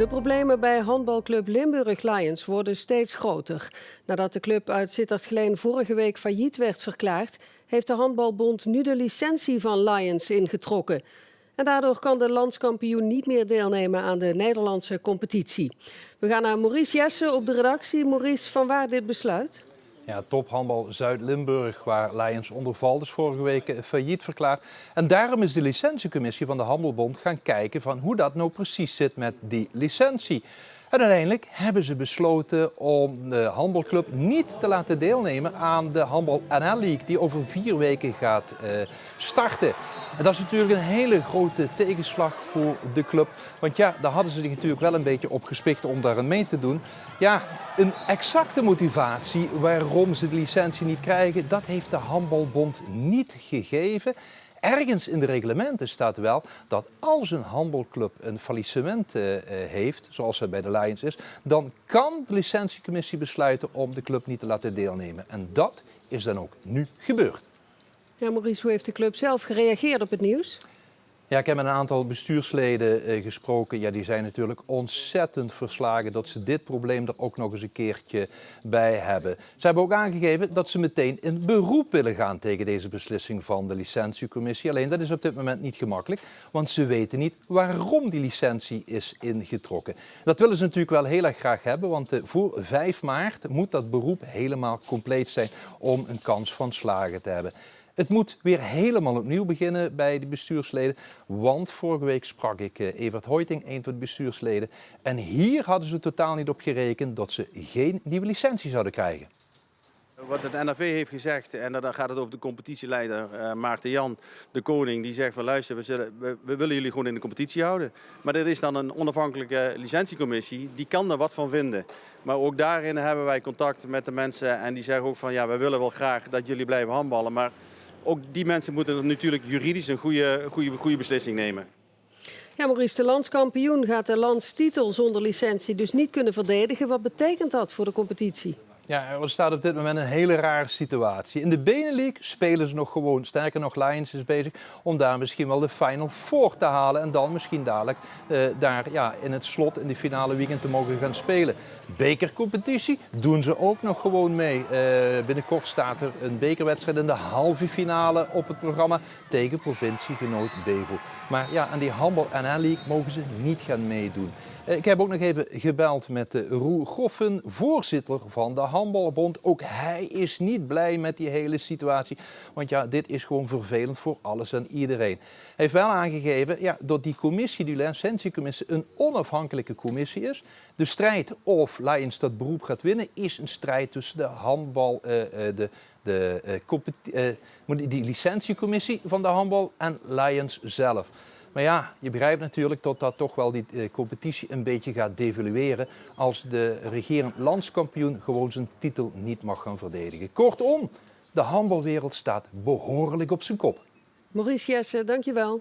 De problemen bij handbalclub Limburg Lions worden steeds groter. Nadat de club uit Sittard-Geleen vorige week failliet werd verklaard, heeft de Handbalbond nu de licentie van Lions ingetrokken. En daardoor kan de landskampioen niet meer deelnemen aan de Nederlandse competitie. We gaan naar Maurice Jessen op de redactie. Maurice, vanwaar dit besluit? Ja, tophandbal Zuid-Limburg, waar Lions onder valt, is vorige week failliet verklaard. En daarom is de licentiecommissie van de Handbalbond gaan kijken van hoe dat nou precies zit met die licentie. En uiteindelijk hebben ze besloten om de handbalclub niet te laten deelnemen aan de Handbal NL League, die over 4 weken gaat starten. En dat is natuurlijk een hele grote tegenslag voor de club. Want ja, daar hadden ze zich natuurlijk wel een beetje op gespikt om daarin mee te doen. Ja, een exacte motivatie waarom ze de licentie niet krijgen, dat heeft de Handbalbond niet gegeven. Ergens in de reglementen staat wel dat als een handbalclub een faillissement heeft, zoals het bij de Lions is, dan kan de licentiecommissie besluiten om de club niet te laten deelnemen. En dat is dan ook nu gebeurd. Ja, Maurice, hoe heeft de club zelf gereageerd op het nieuws? Ja, ik heb met een aantal bestuursleden gesproken. Ja, die zijn natuurlijk ontzettend verslagen dat ze dit probleem er ook nog eens een keertje bij hebben. Ze hebben ook aangegeven dat ze meteen in beroep willen gaan tegen deze beslissing van de licentiecommissie. Alleen dat is op dit moment niet gemakkelijk, want ze weten niet waarom die licentie is ingetrokken. Dat willen ze natuurlijk wel heel erg graag hebben, want voor 5 maart moet dat beroep helemaal compleet zijn om een kans van slagen te hebben. Het moet weer helemaal opnieuw beginnen bij de bestuursleden, want vorige week sprak ik Evert Hoiting, een van de bestuursleden. En hier hadden ze totaal niet op gerekend dat ze geen nieuwe licentie zouden krijgen. Wat het NAV heeft gezegd, en dan gaat het over de competitieleider Maarten Jan de Koning, die zegt van luister, we willen jullie gewoon in de competitie houden. Maar er is dan een onafhankelijke licentiecommissie, die kan daar wat van vinden. Maar ook daarin hebben wij contact met de mensen en die zeggen ook van ja, wij willen wel graag dat jullie blijven handballen. Maar ook die mensen moeten natuurlijk juridisch een goede beslissing nemen. Ja, Maurice, de landskampioen gaat de landstitel zonder licentie dus niet kunnen verdedigen. Wat betekent dat voor de competitie? Ja, er staat op dit moment een hele rare situatie. In de Benelux spelen ze nog gewoon, sterker nog, Lions is bezig om daar misschien wel de Final Four te halen. En dan misschien dadelijk daar in het slot in de finale weekend te mogen gaan spelen. Bekercompetitie doen ze ook nog gewoon mee. Binnenkort staat er een bekerwedstrijd in de halve finale op het programma tegen provinciegenoot Bevo. Maar ja, aan die Handbal NL League mogen ze niet gaan meedoen. Ik heb ook nog even gebeld met Roel Goffen, voorzitter van de Handbalbond. Ook hij is niet blij met die hele situatie. Want ja, dit is gewoon vervelend voor alles en iedereen. Hij heeft wel aangegeven dat die commissie, die licentiecommissie, een onafhankelijke commissie is. De strijd of Lions dat beroep gaat winnen, is een strijd tussen de handbal, die licentiecommissie van de handbal en Lions zelf. Maar ja, je begrijpt natuurlijk dat dat toch wel die competitie een beetje gaat devalueren als de regerend landskampioen gewoon zijn titel niet mag gaan verdedigen. Kortom, de handbalwereld staat behoorlijk op zijn kop. Maurice Jessen, dankjewel.